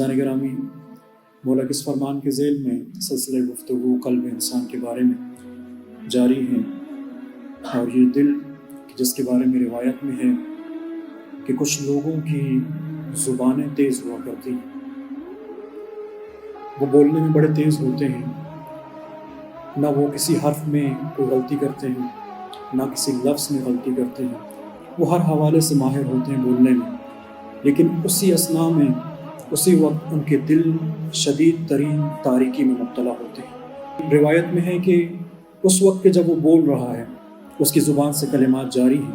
عزیزان گرامی، مولا کے اس فرمان کے ذیل میں سلسلہ گفتگو قلب انسان کے بارے میں جاری ہیں، اور یہ دل جس کے بارے میں روایت میں ہے کہ کچھ لوگوں کی زبانیں تیز ہوا کرتی ہیں، وہ بولنے میں بڑے تیز ہوتے ہیں، نہ وہ کسی حرف میں کوئی غلطی کرتے ہیں، نہ کسی لفظ میں غلطی کرتے ہیں، وہ ہر حوالے سے ماہر ہوتے ہیں بولنے میں، لیکن اسی اثناء میں اسی وقت ان کے دل شدید ترین تاریکی میں مبتلا ہوتے ہیں۔ روایت میں ہے کہ اس وقت کہ جب وہ بول رہا ہے، اس کی زبان سے کلمات جاری ہیں،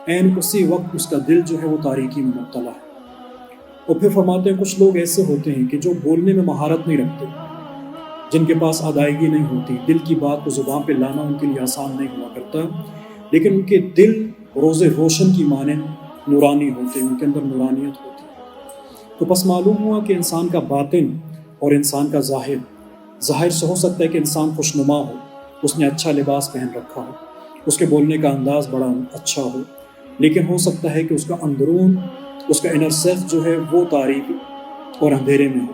عین اسی وقت اس کا دل جو ہے وہ تاریکی میں مبتلا ہے۔ اور پھر فرماتے ہیں کچھ لوگ ایسے ہوتے ہیں کہ جو بولنے میں مہارت نہیں رکھتے، جن کے پاس ادائیگی نہیں ہوتی، دل کی بات کو زبان پہ لانا ان کے لیے آسان نہیں ہوا کرتا، لیکن ان کے دل روز روشن کی مانند نورانی ہوتے ہیں، ان کے اندر نورانیت ہوتی ہے۔ تو پس معلوم ہوا کہ انسان کا باطن اور انسان کا ظاہر سے ہو سکتا ہے کہ انسان خوشنما ہو، اس نے اچھا لباس پہن رکھا ہو، اس کے بولنے کا انداز بڑا اچھا ہو، لیکن ہو سکتا ہے کہ اس کا اندرون، اس کا انر سیلف جو ہے وہ تاریک اور اندھیرے میں ہو۔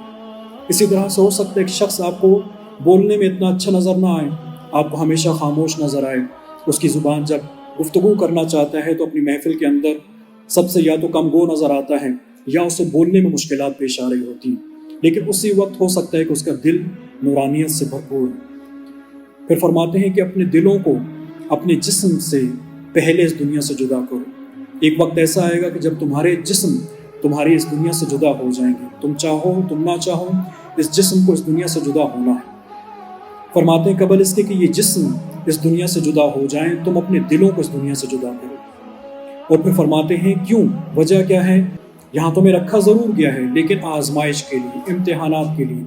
اسی طرح سے ہو سکتا ہے کہ شخص آپ کو بولنے میں اتنا اچھا نظر نہ آئے، آپ کو ہمیشہ خاموش نظر آئے، اس کی زبان جب گفتگو کرنا چاہتا ہے تو اپنی محفل کے اندر سب سے یا تو کم گو نظر آتا ہے یا اسے بولنے میں مشکلات پیش آ رہی ہوتی ہیں، لیکن اسی وقت ہو سکتا ہے کہ اس کا دل نورانیت سے بھرپور ہے۔ پھر فرماتے ہیں کہ اپنے دلوں کو اپنے جسم سے پہلے اس دنیا سے جدا کرو۔ ایک وقت ایسا آئے گا کہ جب تمہارے جسم تمہاری اس دنیا سے جدا ہو جائیں گے، تم چاہو تم نہ چاہو اس جسم کو اس دنیا سے جدا ہونا ہے۔ فرماتے ہیں قبل اس کے کہ یہ جسم اس دنیا سے جدا ہو جائیں، تم اپنے دلوں کو اس دنیا سے جدا کرو۔ اور پھر فرماتے ہیں کیوں، وجہ کیا ہے؟ یہاں تمہیں رکھا ضرور گیا ہے لیکن آزمائش کے لیے، امتحانات کے لیے،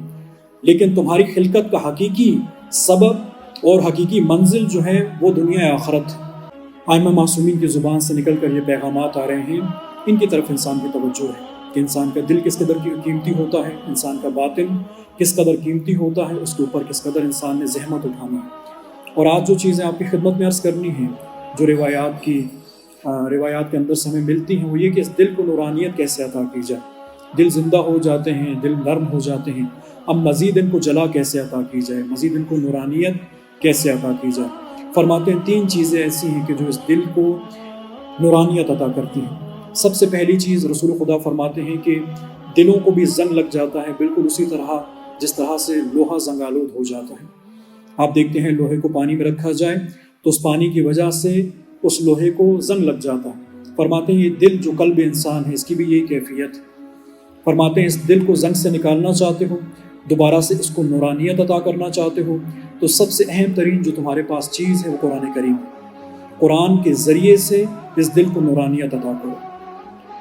لیکن تمہاری خلقت کا حقیقی سبب اور حقیقی منزل جو ہے وہ دنیا آخرت ہے۔ آئمہ معصومین کی زبان سے نکل کر یہ پیغامات آ رہے ہیں، ان کی طرف انسان کی توجہ ہے کہ انسان کا دل کس قدر قیمتی ہوتا ہے، انسان کا باطن کس قدر قیمتی ہوتا ہے، اس کے اوپر کس قدر انسان نے زحمت اٹھانی ہے۔ اور آج جو چیزیں آپ کی خدمت میں عرض کرنی ہیں، جو روایات کے اندر سے ہمیں ملتی ہیں، وہ یہ کہ اس دل کو نورانیت کیسے عطا کی جائے۔ دل زندہ ہو جاتے ہیں، دل نرم ہو جاتے ہیں، اب مزید ان کو جلا کیسے عطا کی جائے، مزید ان کو نورانیت کیسے عطا کی جائے۔ فرماتے ہیں 3 چیزیں ایسی ہیں کہ جو اس دل کو نورانیت عطا کرتی ہیں۔ سب سے پہلی چیز رسول خدا فرماتے ہیں کہ دلوں کو بھی زنگ لگ جاتا ہے، بالکل اسی طرح جس طرح سے لوہا زنگ آلود ہو جاتا ہے۔ آپ دیکھتے ہیں لوہے کو پانی میں رکھا جائے تو اس پانی کی وجہ سے اس لوہے کو زنگ لگ جاتا ہے۔ فرماتے ہیں یہ دل جو قلب انسان ہے، اس کی بھی یہی کیفیت ہے۔ فرماتے ہیں اس دل کو زنگ سے نکالنا چاہتے ہو، دوبارہ سے اس کو نورانیت عطا کرنا چاہتے ہو، تو سب سے اہم ترین جو تمہارے پاس چیز ہے وہ قرآن کریم ہے۔ قرآن کے ذریعے سے اس دل کو نورانیت عطا کرو۔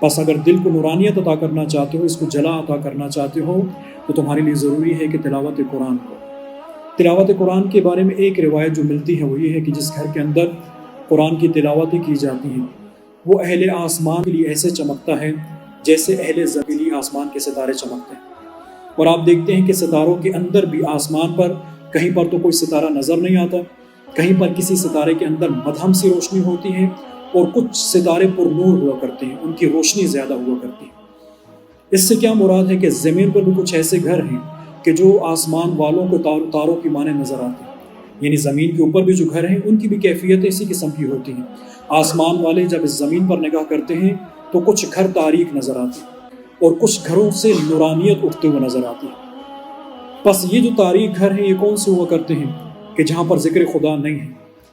بس اگر دل کو نورانیت عطا کرنا چاہتے ہو، اس کو جلا عطا کرنا چاہتے ہو، تو تمہارے لیے ضروری ہے کہ تلاوت قرآن کو۔ تلاوت قرآن کے بارے میں ایک روایت جو ملتی ہے وہ یہ ہے کہ جس گھر کے اندر قرآن کی تلاوتیں کی جاتی ہیں، وہ اہل آسمان کے لیے ایسے چمکتا ہے جیسے اہل زمین کے لیے آسمان کے ستارے چمکتے ہیں۔ اور آپ دیکھتے ہیں کہ ستاروں کے اندر بھی آسمان پر کہیں پر تو کوئی ستارہ نظر نہیں آتا، کہیں پر کسی ستارے کے اندر مدھم سی روشنی ہوتی ہے، اور کچھ ستارے پر نور ہوا کرتے ہیں، ان کی روشنی زیادہ ہوا کرتی ہے۔ اس سے کیا مراد ہے کہ زمین پر بھی کچھ ایسے گھر ہیں کہ جو آسمان والوں کو تاروں کی مانند نظر آتے ہیں، یعنی زمین کے اوپر بھی جو گھر ہیں ان کی بھی کیفیت اسی قسم کی ہوتی ہیں۔ آسمان والے جب اس زمین پر نگاہ کرتے ہیں تو کچھ گھر تاریک نظر آتے ہیں اور کچھ گھروں سے نورانیت اٹھتے ہوئے نظر آتی ہے۔ بس یہ جو تاریک گھر ہیں یہ کون سے ہوا کرتے ہیں؟ کہ جہاں پر ذکر خدا نہیں ہے،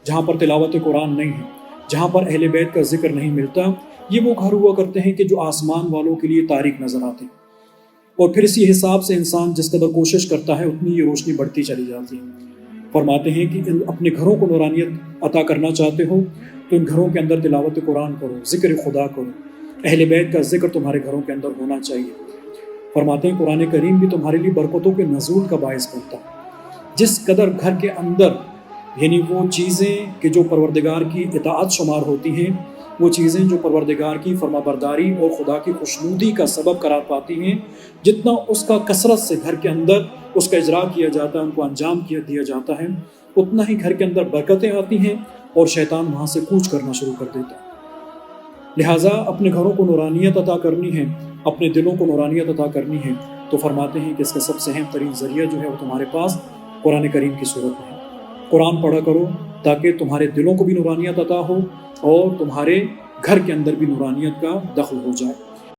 جہاں پر تلاوت قرآن نہیں ہے، جہاں پر اہل بیت کا ذکر نہیں ملتا، یہ وہ گھر ہوا کرتے ہیں کہ جو آسمان والوں کے لیے تاریک نظر آتے ہیں۔ اور پھر اسی حساب سے انسان جس قدر کوشش کرتا ہے اتنی یہ روشنی بڑھتی چلی جاتی ہے۔ فرماتے ہیں کہ اپنے گھروں کو نورانیت عطا کرنا چاہتے ہو تو ان گھروں کے اندر تلاوت قرآن کرو، ذکر خدا کرو، اہل بیت کا ذکر تمہارے گھروں کے اندر ہونا چاہیے۔ فرماتے ہیں قرآن کریم بھی تمہارے لیے برکتوں کے نزول کا باعث بنتا ہے۔ جس قدر گھر کے اندر یعنی وہ چیزیں کہ جو پروردگار کی اطاعت شمار ہوتی ہیں، وہ چیزیں جو پروردگار کی فرما برداری اور خدا کی خوشنودی کا سبب قرار پاتی ہیں، جتنا اس کا کثرت سے گھر کے اندر اس کا اجرا کیا جاتا ہے، ان کو انجام دیا جاتا ہے، اتنا ہی گھر کے اندر برکتیں آتی ہیں اور شیطان وہاں سے کوچ کرنا شروع کر دیتا ہے۔ لہٰذا اپنے گھروں کو نورانیت عطا کرنی ہے، اپنے دلوں کو نورانیت عطا کرنی ہے، تو فرماتے ہیں کہ اس کا سب سے اہم ترین ذریعہ جو ہے وہ تمہارے پاس قرآن کریم کی صورت میں ہے۔ قرآن پڑھا کرو تاکہ تمہارے دلوں کو بھی نورانیت عطا ہو اور تمہارے گھر کے اندر بھی نورانیت کا دخل ہو جائے۔